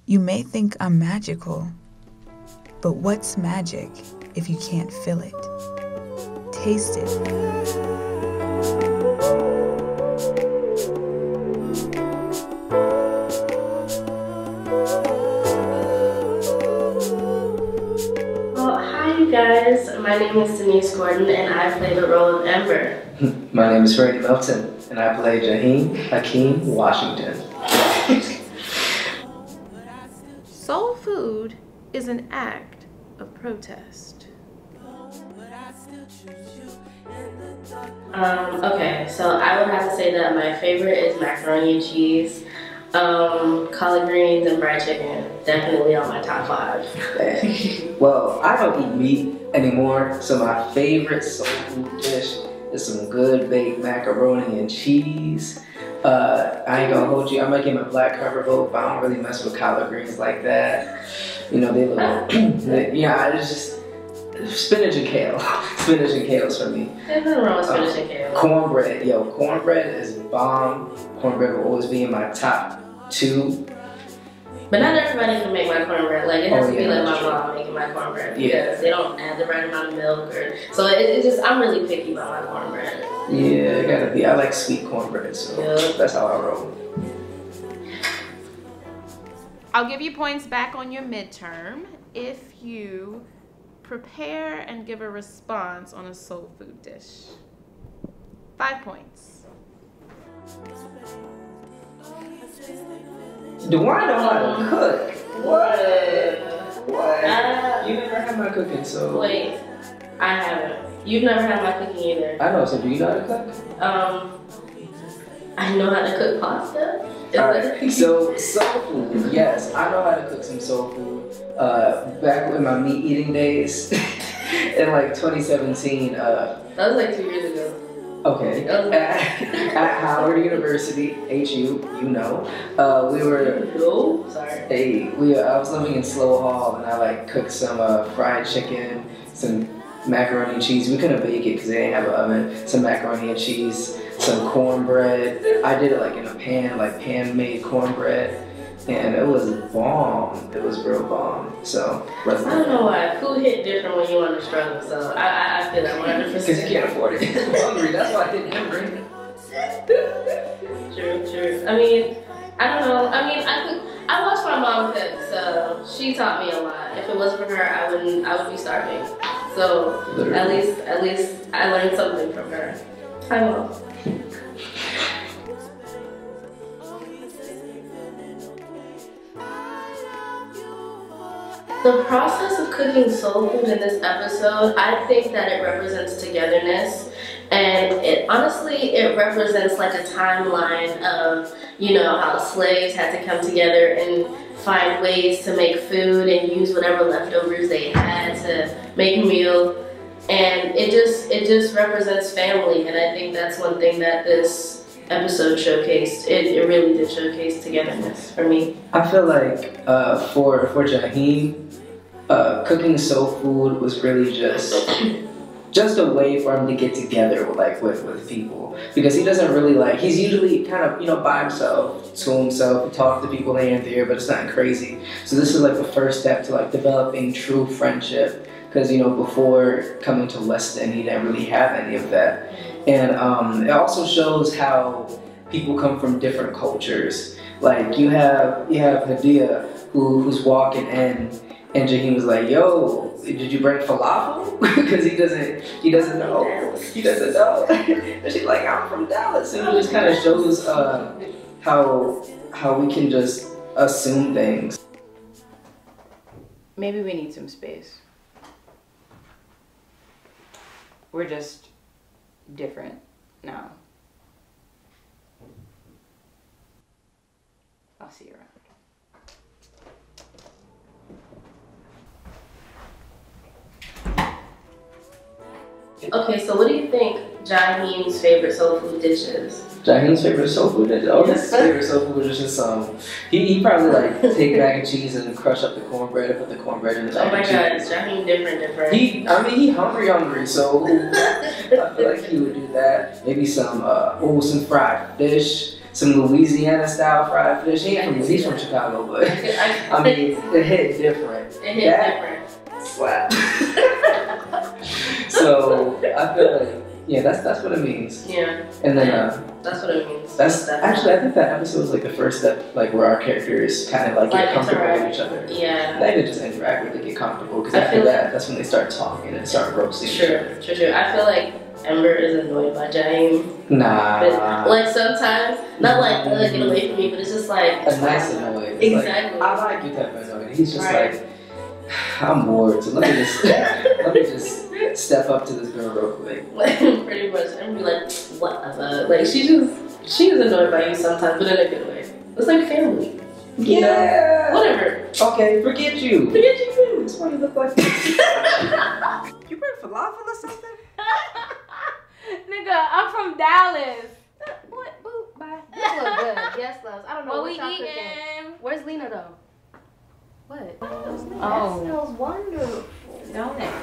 You may think I'm magical, but what's magic if you can't feel it? Taste it. Hi guys, my name is Denise Gordon and I play the role of Ember. My name is Randy Melton and I play Jaheem Washington. Soul food is an act of protest. Okay, so I would have to say that my favorite is macaroni and cheese, collard greens, and fried chicken. Definitely on my top 5. Well, I don't eat meat anymore, so my favorite soul food dish is some good baked macaroni and cheese. I ain't gonna hold you, I might get my black pepper vote, but I don't really mess with collard greens like that. You know, they look, yeah, it's just spinach and kale. Spinach and kale's for me. There's nothing wrong with spinach and kale. Cornbread, yo, cornbread is bomb. Cornbread will always be in my top 2. But not everybody can make my cornbread. Like, it has to be like my true. Mom making my cornbread. Because they don't add the right amount of milk. So it's just, I'm really picky about my cornbread. Yeah, it gotta be. I like sweet cornbread, so that's how I roll. I'll give you points back on your midterm if you prepare and give a response on a soul food dish. 5 points. Do I know how to cook? What? You never had my cooking, so. Wait, I haven't. You've never had my cooking either. I know, so do you know how to cook? I know how to cook pasta. Alright, so soul food, yes, I know how to cook some soul food. Back in my meat eating days, in like 2017. That was like 2 years ago. Okay. At Howard University, HU, you know, we were. No, sorry. Hey, I was living in Slow Hall, and I like cooked some fried chicken, some macaroni and cheese. We couldn't bake it because they didn't have an oven. Some macaroni and cheese, some cornbread. I did it like in a pan, like pan-made cornbread, and it was bomb. It was real bomb. So I don't know why food hit different when you want to struggle. So I feel that 100%. Because you can't afford it. I'm hungry. That's why I didn't Ember. True. I mean, I don't know. I mean, I watched my mom cook, so she taught me a lot. If it wasn't for her, I would be starving. So at least I learned something from her. I will. The process of cooking soul food in this episode, I think that it represents togetherness, and it represents like a timeline of, you know, how slaves had to come together and find ways to make food and use whatever leftovers they had to make a meal, and it just represents family, and I think that's one thing that this episode showcased. It really did showcase togetherness for me. I feel like for Jaheem, cooking soul food was really just a way for him to get together with people, because he doesn't really he's usually kind of, you know, by himself, to himself, he talks to people here and there, but it's not crazy. So this is like the first step to like developing true friendship, because, you know, before coming to Weston, he didn't really have any of that. And it also shows how people come from different cultures. Like you have Hadia who's walking in, and Jaheem was like, "Yo, did you bring falafel?" Because he doesn't know. And she's like, "I'm from Dallas," and it just kind of shows how we can just assume things. Maybe we need some space. We're just different now. I'll see you around. Okay, so what do you think Jaheem's favorite soul food dish is? Jaheem's favorite soul food dish? Oh, his favorite soul food dish is he probably like take mac and cheese and crush up the cornbread and put the cornbread in the mac and cheese. Oh my god, Jaheem different. He hungry, so I feel like he would do that. Maybe some fried fish, some Louisiana style fried fish. He's from Chicago, but I mean, it hit different. It hit different. Slap. So I feel like, yeah, that's what it means. Yeah. And then that's what it means. That's actually, I think that episode was like the first step, like where our characters kind of like get comfortable with each other. Yeah. They just interact with, they get comfortable, because after that, that's when they start talking and start roasting each other. True. I feel like Ember is annoyed by Jaheim. Nah. But, like sometimes, not like get away from me, but it's just like a nice annoyed. Exactly. Like, I like you type of annoyed. He's just like, I'm bored, so let me just step up to this girl real quick. Pretty much, and be like, whatever. Like she's annoyed by you sometimes, but in a good way. It's like family. You know? Whatever. Okay, forget you. Forget you. That's why you look like this. You bring falafel or something? Nigga, I'm from Dallas. What? Boop, bye. This look good. Yes, loves. I don't know What what we y'all eating? cooking. Where's Lena though? What? Oh. That smells wonderful. Don't it?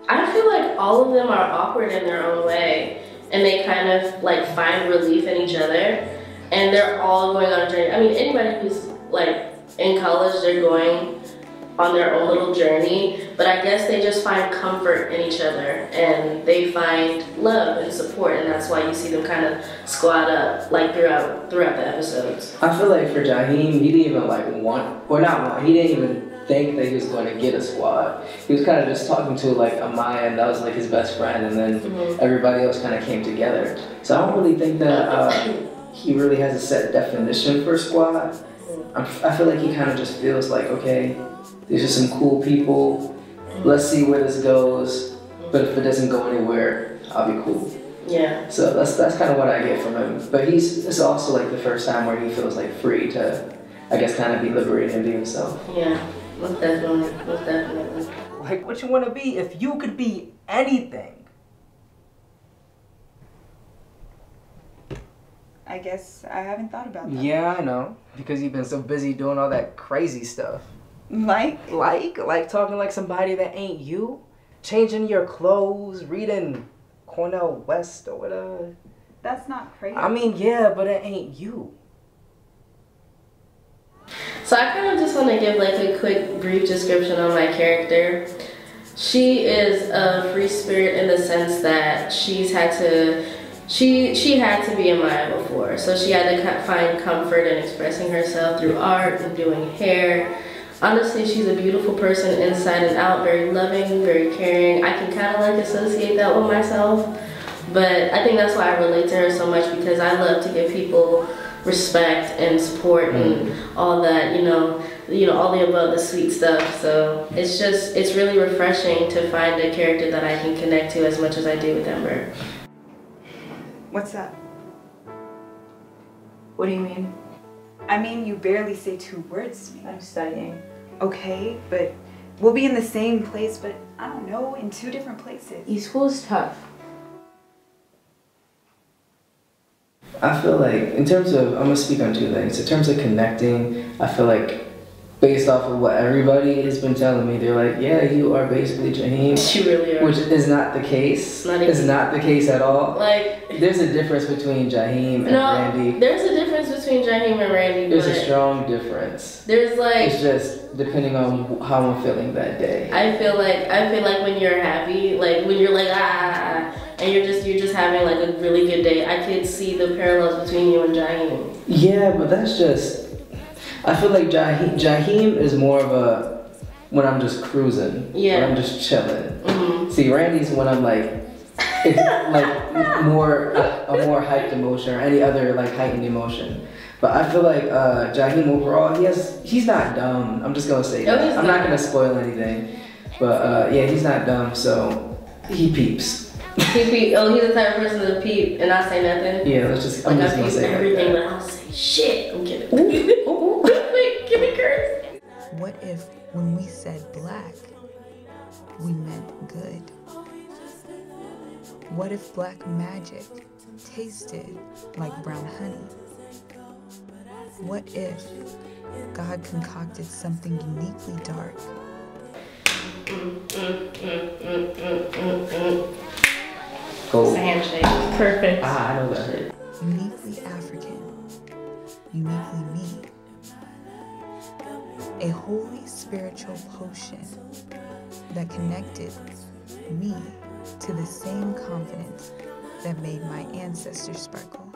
I feel like all of them are awkward in their own way, and they kind of like find relief in each other, and they're all going on a journey. I mean, anybody who's like in college, they're going on their own little journey, but I guess they just find comfort in each other, and they find love and support, and that's why you see them kind of squad up like throughout the episodes. I feel like for Jaheim, he didn't even like he didn't even think that he was going to get a squad. He was kind of just talking to like Amaya, and that was like his best friend, and then everybody else kind of came together. So I don't really think that he really has a set definition for a squad. I feel like he kind of just feels like, okay, these are some cool people, let's see where this goes, but if it doesn't go anywhere, I'll be cool. Yeah. So that's kind of what I get from him. But it's also like the first time where he feels like free to, I guess, kind of be liberated and be himself. Yeah, most definitely. Like, what you want to be if you could be anything? I guess I haven't thought about that. Yeah, I know. Because you've been so busy doing all that crazy stuff. Like talking like somebody that ain't you? Changing your clothes, reading Cornell West or whatever. That's not crazy. I mean, yeah, but it ain't you. So I kind of just want to give like a quick brief description on my character. She is a free spirit in the sense that she had to be Amaya before, so she had to find comfort in expressing herself through art and doing hair. Honestly, she's a beautiful person inside and out, very loving, very caring. I can kind of like associate that with myself, but I think that's why I relate to her so much, because I love to give people respect and support and all that, you know, all the above, the sweet stuff. So it's really refreshing to find a character that I can connect to as much as I do with Ember. What's that? What do you mean? I mean, you barely say 2 words to me. I'm studying. Okay, but we'll be in the same place, but I don't know, in 2 different places. E-school's tough. I feel like, in terms of, I'm gonna speak on 2 things. In terms of connecting, I feel like, based off of what everybody has been telling me, they're like, yeah, you are basically Jaheim. You really are. Which is not the case. It's not the case at all. Like, there's a difference between Jaheim and Randy. There's a difference between Jaheim and Randy. There's a strong difference. There's like, it's just depending on how I'm feeling that day. I feel like when you're happy, like when you're like and you're just having like a really good day, I can see the parallels between you and Jaheim. Yeah, but that's just, I feel like Jaheim is more of a when I'm just cruising, when I'm just chilling. See, Randy's when I'm like, it's like a more hyped emotion or any other like heightened emotion. But I feel like Jaheim overall, he's not dumb. I'm just gonna say that. I'm not gonna spoil anything, but yeah, he's not dumb. So he peeps. He peep. Oh, he's the type of person to peep and not say nothing. Yeah, I'm just gonna say everything, but I don't say shit. I'm kidding. Wait, give me curse. What if when we said black, we meant good? What if black magic tasted like brown honey? What if God concocted something uniquely dark? Gold. It's a handshake. Perfect. I know that. Uniquely African, uniquely me. A holy spiritual potion that connected me to the same confidence that made my ancestors sparkle.